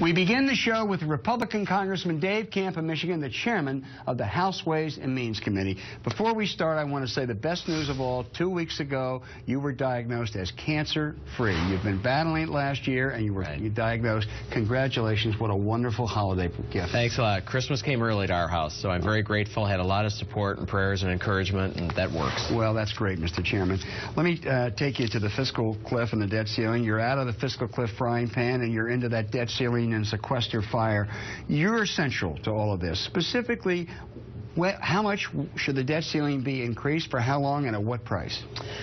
We begin the show with Republican Congressman Camp of Michigan, the chairman of the House Ways and Means Committee. Before we start, I want to say the best news of all. 2 weeks ago, you were diagnosed as cancer-free. You've been battling it last year, and you were diagnosed. Congratulations. What a wonderful holiday gift. Thanks a lot. Christmas came early to our house, so I'm very grateful. Had a lot of support and prayers and encouragement, and that works. Well, that's great, Mr. Chairman. Let me take you to the fiscal cliff and the debt ceiling. You're out of the fiscal cliff frying pan, and you're into that debt ceiling and sequester fire. You're essential to all of this. Specifically, how much should the debt ceiling be increased, for how long, and at what price?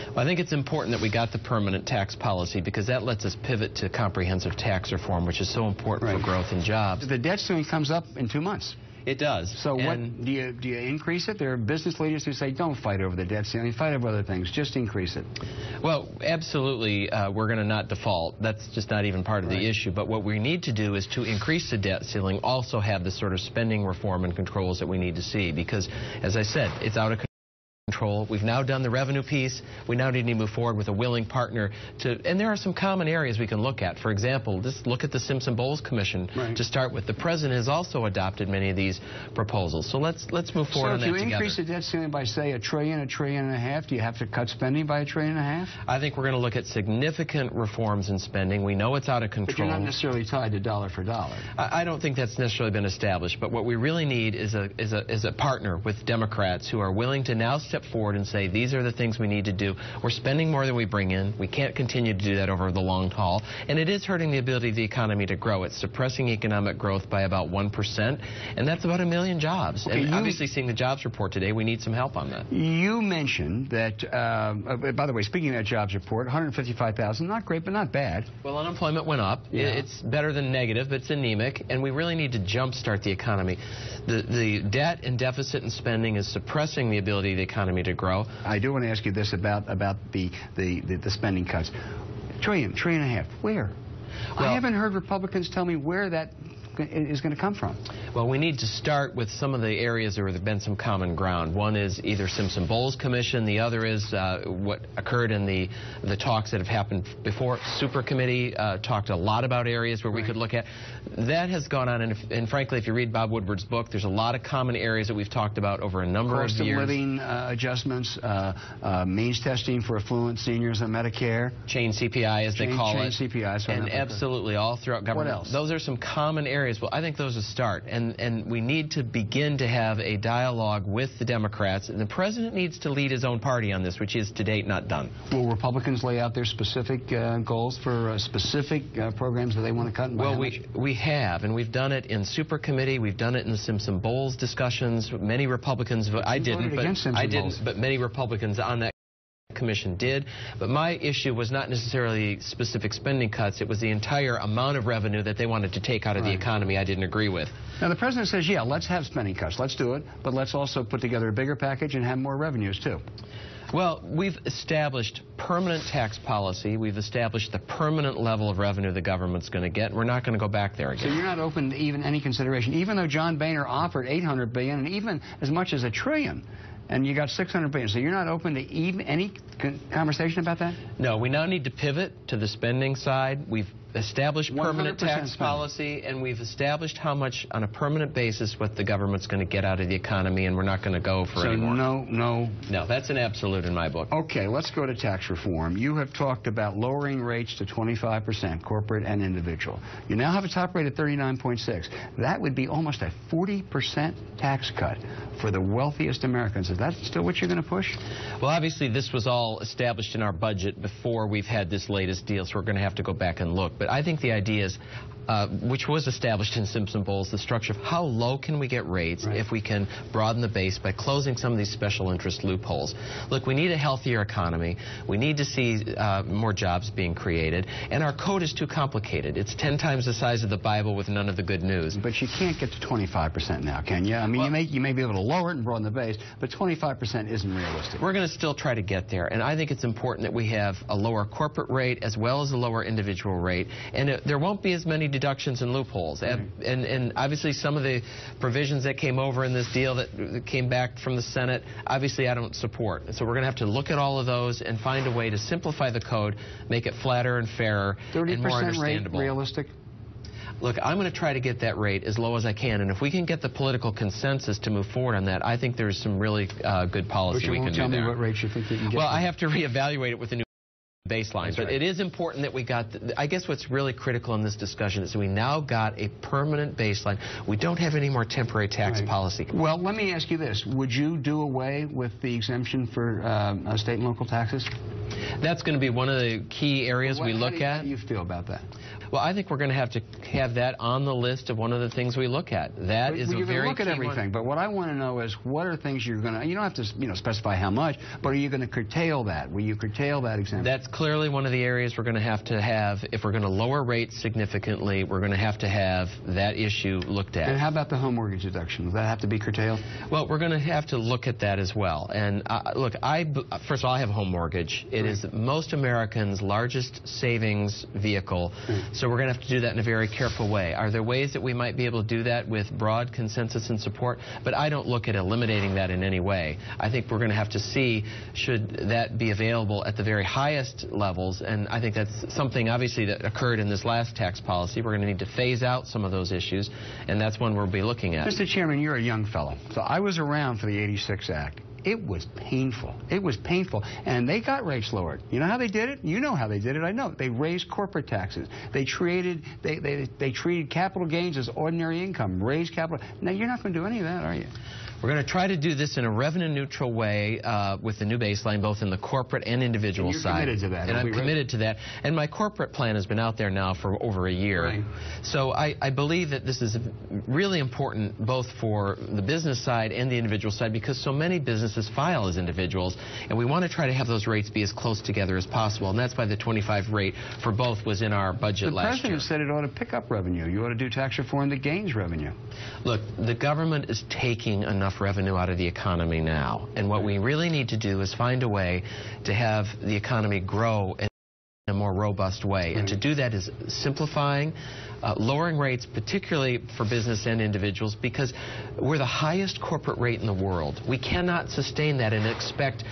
Well, I think it's important that we got the permanent tax policy, because that lets us pivot to comprehensive tax reform, which is so important for growth and jobs. The debt ceiling comes up in 2 months. It does. So what do you increase it? There are business leaders who say, don't fight over the debt ceiling, fight over other things, just increase it. Well, absolutely, we're going to not default. That's just not even part of the issue. But what we need to do is to increase the debt ceiling, also have the sort of spending reform and controls that we need to see, because, as I said, it's out of control. We've now done the revenue piece. We now need to move forward with a willing partner and there are some common areas we can look at. For example, just look at the Simpson-Bowles Commission to start with. The president has also adopted many of these proposals. So let's move forward on that together. So if you increase the debt ceiling by, say, $1 trillion, $1.5 trillion, do you have to cut spending by $1.5 trillion? I think we're going to look at significant reforms in spending. We know it's out of control. But you're not necessarily tied to dollar for dollar. I don't think that's necessarily been established. But what we really need is a partner with Democrats who are willing to now step forward and say, these are the things we need to do. We're spending more than we bring in. We can't continue to do that over the long haul. And it is hurting the ability of the economy to grow. It's suppressing economic growth by about 1%. And that's about 1 million jobs. Okay, and obviously, seeing the jobs report today, we need some help on that. You mentioned that, by the way, speaking of that jobs report, 155,000, not great, but not bad. Well, unemployment went up. Yeah. It's better than negative, but it's anemic. And we really need to jumpstart the economy. The debt and deficit and spending is suppressing the ability of the economy to grow. I do want to ask you this about the spending cuts. $1.5 trillion. Where? Well, I haven't heard Republicans tell me where that is going to come from. Well, we need to start with some of the areas where there have been some common ground. One is either Simpson-Bowles Commission. The other is what occurred in the talks that have happened before. Super Committee talked a lot about areas where we could look at. That has gone on, and frankly, if you read Bob Woodward's book, there's a lot of common areas that we've talked about over a number of years. Cost of living adjustments, means testing for affluent seniors on Medicare. Chain CPI, as they call it. Chain CPI. So and absolutely all throughout government. What else? Those are some common areas. Well, I think those are a start, and we need to begin to have a dialogue with the Democrats, and the president needs to lead his own party on this, which is to date not done. Will Republicans lay out their specific goals for specific programs that they want to cut? And well, we have, and we've done it in Super Committee. We've done it in the Simpson-Bowles discussions. Many Republicans, I didn't, but many Republicans on that Commission did. But my issue was not necessarily specific spending cuts. It was the entire amount of revenue that they wanted to take out of the economy I didn't agree with. Now, the president says, yeah, let's have spending cuts. Let's do it. But let's also put together a bigger package and have more revenues, too. Well, we've established permanent tax policy. We've established the permanent level of revenue the government's going to get. We're not going to go back there again. So you're not open to even any consideration, even though John Boehner offered $800 billion and even as much as $1 trillion. And you got $600 billion. So you're not open to even any conversation about that? No, we now need to pivot to the spending side. We've established permanent tax policy, and we've established how much, on a permanent basis, what the government's going to get out of the economy, and we're not going to go for anymore. No, that's an absolute in my book. Okay, let's go to tax reform. You have talked about lowering rates to 25%, corporate and individual. You now have a top rate of 39.6. That would be almost a 40% tax cut for the wealthiest Americans. Is that still what you're going to push? Well, obviously, this was all established in our budget before we've had this latest deal, so we're going to have to go back and look. But I think the idea is, which was established in Simpson-Bowles, the structure of how low can we get rates if we can broaden the base by closing some of these special interest loopholes. Look, we need a healthier economy. We need to see more jobs being created. And our code is too complicated. It's 10 times the size of the Bible with none of the good news. But you can't get to 25% now, can you? I mean, well, you may be able to lower it and broaden the base, but 25% isn't realistic. We're going to still try to get there. And I think it's important that we have a lower corporate rate as well as a lower individual rate. And there won't be as many deductions and loopholes. And obviously some of the provisions that came over in this deal that came back from the Senate, obviously I don't support. So we're going to have to look at all of those and find a way to simplify the code, make it flatter and fairer and more understandable. 30% rate realistic? Look, I'm going to try to get that rate as low as I can, and if we can get the political consensus to move forward on that, I think there's some really good policy we can do there. But you won't tell me what rate you think you can get? Well, I have to reevaluate it with the new baseline. That's but right. It is important that we got, I guess what's really critical in this discussion is that we now got a permanent baseline. We don't have any more temporary tax policy. Well, let me ask you this. Would you do away with the exemption for state and local taxes? That's going to be one of the key areas we look at. How do you feel about that? Well, I think we're going to have that on the list of one of the things we look at. That is a very key one. You're going to look at everything, but what I want to know is what are things you're going to, you don't have to specify how much, but are you going to curtail that? Will you curtail that exemption? That's clearly one of the areas we're going to have, if we're going to lower rates significantly, we're going to have that issue looked at. And how about the home mortgage deduction? Does that have to be curtailed? Well, we're going to have to look at that as well. And look, first of all, I have a home mortgage. It is most Americans' largest savings vehicle. So we're going to have to do that in a very careful way. Are there ways that we might be able to do that with broad consensus and support? But I don't look at eliminating that in any way. I think we're going to have to see should that be available at the very highest levels, and I think that's something obviously that occurred in this last tax policy. We're going to need to phase out some of those issues, and that's one we'll be looking at. Mr. Chairman, you're a young fellow, so I was around for the '86 Act. It was painful. It was painful. And they got rates lowered. You know how they did it? You know how they did it. I know. They raised corporate taxes. They treated capital gains as ordinary income, raised capital. Now, you're not going to do any of that, are you? We're going to try to do this in a revenue-neutral way with the new baseline, both in the corporate and individual side. And you're committed to that. And I'm committed to that. And my corporate plan has been out there now for over a year. Right. So I believe that this is really important both for the business side and the individual side because so many businesses file as individuals, and we want to try to have those rates be as close together as possible. And that's why the 25 rate for both was in our budget last year. The president said it ought to pick up revenue. You ought to do tax reform that gains revenue. Look, the government is taking enough revenue out of the economy now, and what we really need to do is find a way to have the economy grow in a more robust way, and to do that is simplifying, lowering rates, particularly for business and individuals, because we're the highest corporate rate in the world. We cannot sustain that and expect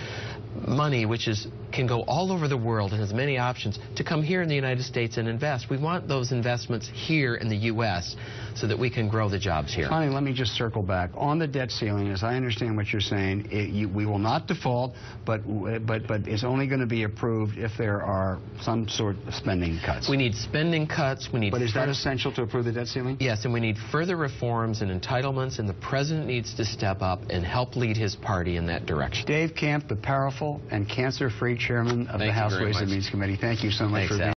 money, which can go all over the world and has many options, to come here in the United States and invest. We want those investments here in the U.S. so that we can grow the jobs here. Connie, let me just circle back. On the debt ceiling, as I understand what you're saying, we will not default, but it's only going to be approved if there are some sort of spending cuts. We need spending cuts. But is that essential to approve the debt ceiling? Yes, and we need further reforms and entitlements, and the president needs to step up and help lead his party in that direction. Dave Camp, the powerful and cancer-free chairman of the House Ways and Means Committee. Thank you so much for being